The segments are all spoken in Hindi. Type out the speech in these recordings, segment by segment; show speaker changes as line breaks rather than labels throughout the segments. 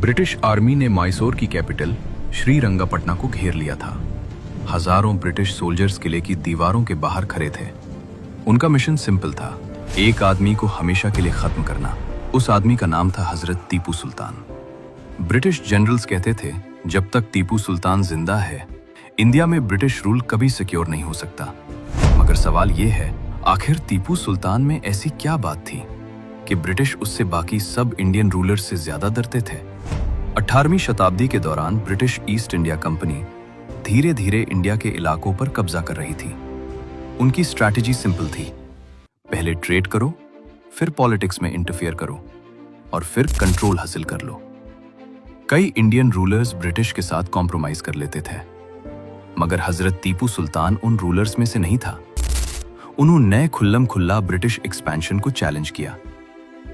ब्रिटिश आर्मी ने मैसूर की कैपिटल श्रीरंगपटना को घेर लिया था। हजारों ब्रिटिश सोल्जर्स किले की दीवारों के बाहर खड़े थे। उनका मिशन सिंपल था, एक आदमी को हमेशा के लिए खत्म करना। उस आदमी का नाम था हजरत टीपू सुल्तान। ब्रिटिश जनरल्स कहते थे, जब तक टीपू सुल्तान जिंदा है इंडिया में ब्रिटिश रूल कभी सिक्योर नहीं हो सकता। मगर सवाल यह है, आखिर टीपू सुल्तान में ऐसी क्या बात थी कि ब्रिटिश उससे बाकी सब इंडियन रूलर्स से ज्यादा डरते थे। 18वीं शताब्दी के दौरान ब्रिटिश ईस्ट इंडिया कंपनी धीरे धीरे इंडिया के इलाकों पर कब्जा कर रही थी। उनकी स्ट्रैटेजी सिंपल थी, पहले ट्रेड करो, फिर पॉलिटिक्स में इंटरफेयर करो और फिर कंट्रोल हासिल कर लो। कई इंडियन रूलर्स ब्रिटिश के साथ कॉम्प्रोमाइज कर लेते थे, मगर हजरत टीपू सुल्तान उन रूलर्स में से नहीं था। उन्होंने खुल्लम खुल्ला ब्रिटिश एक्सपेंशन को चैलेंज किया।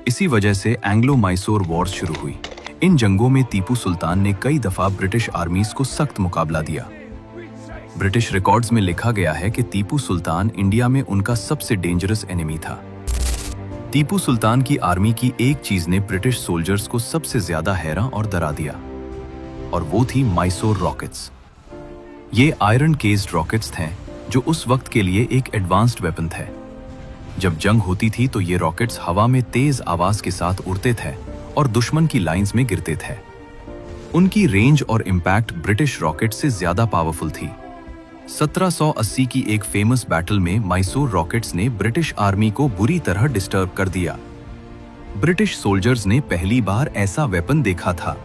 इसी वजह से एंग्लो मैसूर वॉर्स शुरू हुई। इन जंगों में टीपू सुल्तान ने कई दफा ब्रिटिश आर्मीज को सख्त मुकाबला दिया। ब्रिटिश रिकॉर्ड्स में लिखा गया है कि टीपू सुल्तान इंडिया में उनका सबसे डेंजरस एनिमी था। टीपू सुल्तान की आर्मी की एक चीज ने ब्रिटिश सोल्जर्स को सबसे ज्यादा हैरान और डरा दिया, और वो थी मैसूर रॉकेट्स। ये आयरन केस्ड रॉकेट्स थे जो उस वक्त के लिए एक एडवांस्ड वेपन थे। जब जंग होती थी तो ये रॉकेट्स हवा में तेज आवाज के साथ उड़ते थे और दुश्मन की लाइंस में गिरते थे। उनकी रेंज और इंपैक्ट ब्रिटिश रॉकेट से ज्यादा पावरफुल थी। 1780 की एक फेमस बैटल में मैसूर रॉकेट्स ने ब्रिटिश आर्मी को बुरी तरह डिस्टर्ब कर दिया। ब्रिटिश सोल्जर्स ने पहली बार ऐसा वेपन देखा था।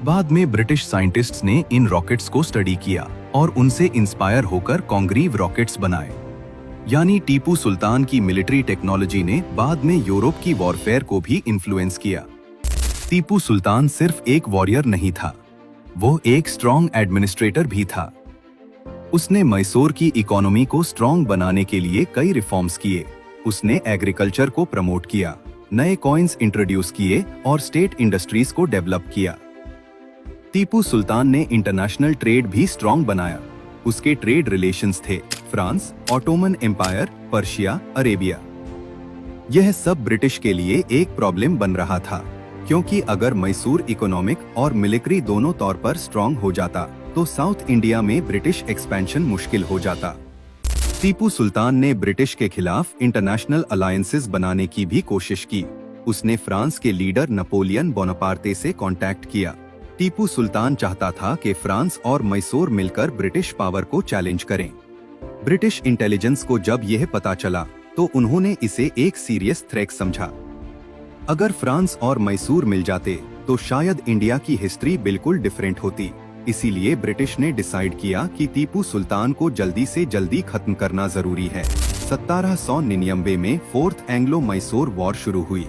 बाद में ब्रिटिश साइंटिस्ट्स ने इन रॉकेट्स को स्टडी किया और उनसे इंस्पायर होकर कॉन्ग्रीव रॉकेट्स बनाए। यानी टीपू सुल्तान की मिलिट्री टेक्नोलॉजी ने बाद में यूरोप की वॉरफेयर को भी इन्फ्लुएंस किया। टीपू सुल्तान सिर्फ एक वॉरियर नहीं था, वो एक स्ट्रॉन्ग एडमिनिस्ट्रेटर भी था। उसने मैसूर की इकोनॉमी को स्ट्रॉन्ग बनाने के लिए कई रिफॉर्म्स किए। उसने एग्रीकल्चर को प्रमोट किया, नए कॉइन्स इंट्रोड्यूस किए और स्टेट इंडस्ट्रीज को डेवलप किया। टीपू सुल्तान ने इंटरनेशनल ट्रेड भी स्ट्रॉन्ग बनाया। उसके ट्रेड रिलेशंस थे France, Ottoman Empire, Persia, Arabia. यह सब ब्रिटिश के लिए एक प्रॉब्लम बन रहा था, क्योंकि अगर मैसूर इकोनॉमिक और मिलिट्री दोनों तौर पर स्ट्रॉन्ग हो जाता तो साउथ इंडिया में ब्रिटिश एक्सपेंशन मुश्किल हो जाता। टीपू सुल्तान ने ब्रिटिश के खिलाफ इंटरनेशनल अलायंसेस बनाने की भी कोशिश की। उसने फ्रांस के लीडर नेपोलियन बोनापार्टे से कांटेक्ट किया। टीपू सुल्तान चाहता था कि फ्रांस और मैसूर मिलकर ब्रिटिश पावर को चैलेंज करें। ब्रिटिश इंटेलिजेंस को जब यह पता चला तो उन्होंने इसे एक सीरियस थ्रेट समझा। अगर फ्रांस और मैसूर मिल जाते तो शायद इंडिया की हिस्ट्री बिल्कुल डिफरेंट होती। इसीलिए ब्रिटिश ने डिसाइड किया कि टीपू सुल्तान को जल्दी से जल्दी खत्म करना जरूरी है। 1799 में फोर्थ एंग्लो मैसूर वॉर शुरू हुई।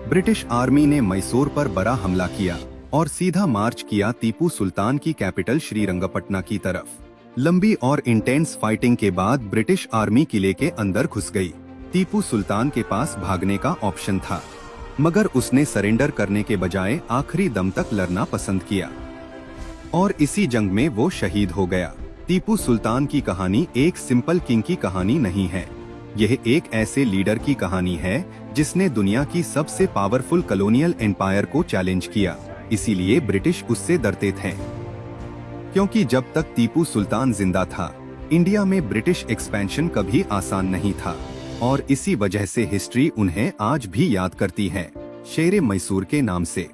ब्रिटिश आर्मी ने मैसूर पर बड़ा हमला किया और सीधा मार्च किया टीपू सुल्तान की कैपिटल श्रीरंगपटना की तरफ। लंबी और इंटेंस फाइटिंग के बाद ब्रिटिश आर्मी किले के अंदर घुस गई। टीपू सुल्तान के पास भागने का ऑप्शन था, मगर उसने सरेंडर करने के बजाय आखिरी दम तक लड़ना पसंद किया और इसी जंग में वो शहीद हो गया। टीपू सुल्तान की कहानी एक सिंपल किंग की कहानी नहीं है, यह एक ऐसे लीडर की कहानी है जिसने दुनिया की सबसे पावरफुल कॉलोनियल एम्पायर को चैलेंज किया। इसीलिए ब्रिटिश उससे डरते थे, क्योंकि जब तक टीपू सुल्तान जिंदा था इंडिया में ब्रिटिश एक्सपेंशन कभी आसान नहीं था, और इसी वजह से हिस्ट्री उन्हें आज भी याद करती है, शेरे मैसूर के नाम से।